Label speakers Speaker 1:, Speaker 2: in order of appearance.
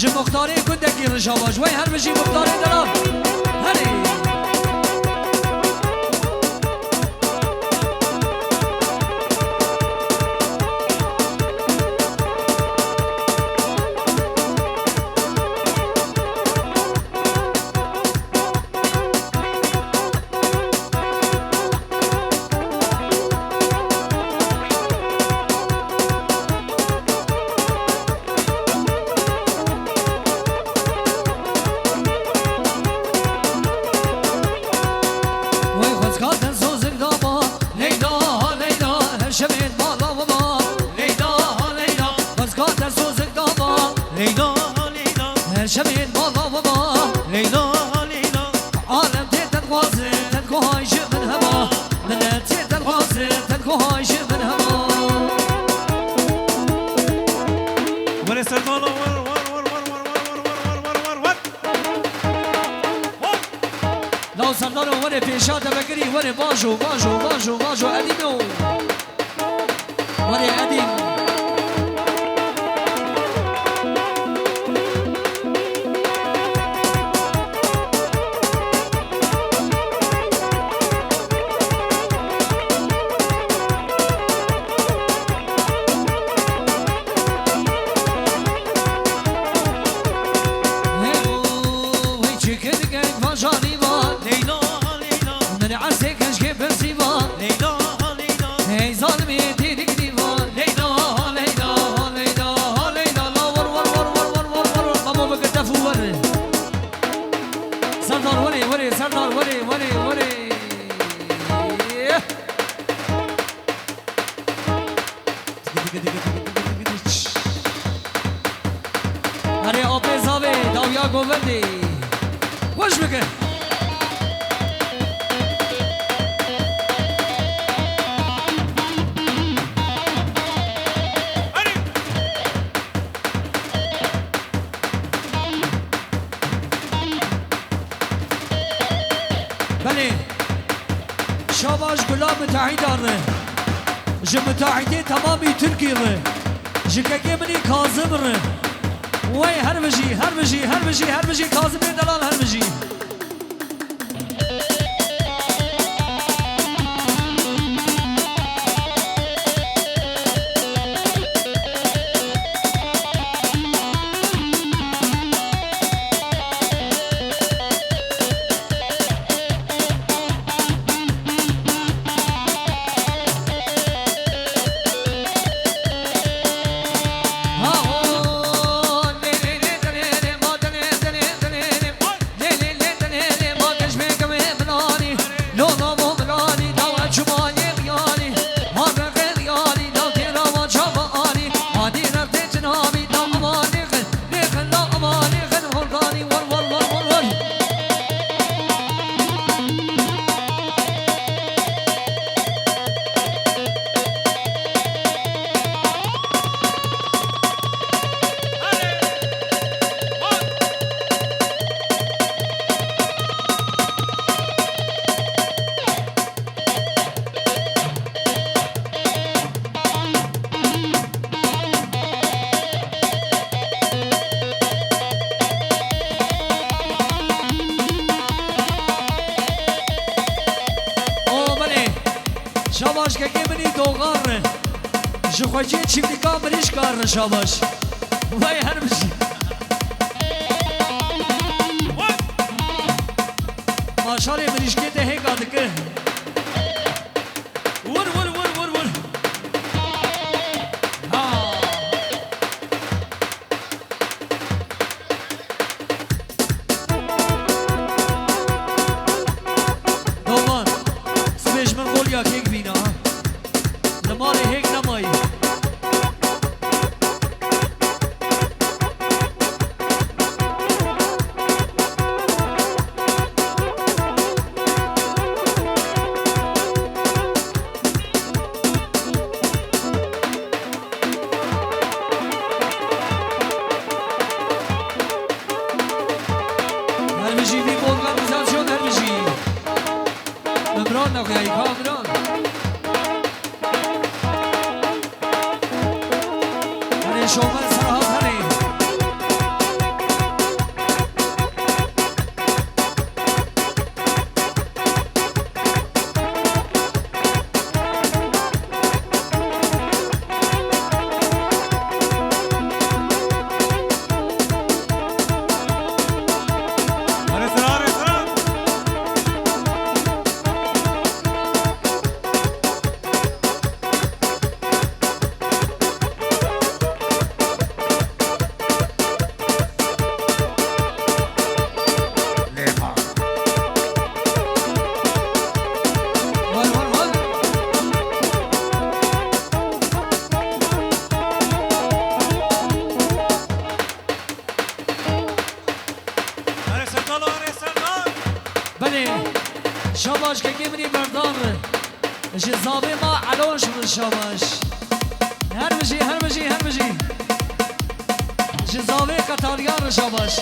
Speaker 1: جی مختاری کندگی رشاواش وی هر بجی مختاری دلال هلی باجو باجو باجو باجو قديمو وري قديم هري اوبي زاوي داويا گووردي خوش بکن بله شاباش گلاب متحید آره جه متحیده تمامی ترکی ره جه که منی کازم ره وای هر بجی هر بجی هر بجی هر بجی کازم دلال هر بجی شاباش که منی دوغار جخوچی چیملیکا منیش کار شاباش وای هر بشی ماشاءالله منیش که ده گادکه ور ور ور ور ور دوغان سبیش من گول یا کیک بینا نمال هیک نمایی هرمیشی بی اورگانیزاسیون هرمیشی ممران نخوایی کامران هره شومن سرها هره بانگی بردان ره جزاوی ما علوش ره شاباش هر بجی جزاوی قطاریان ره شاباش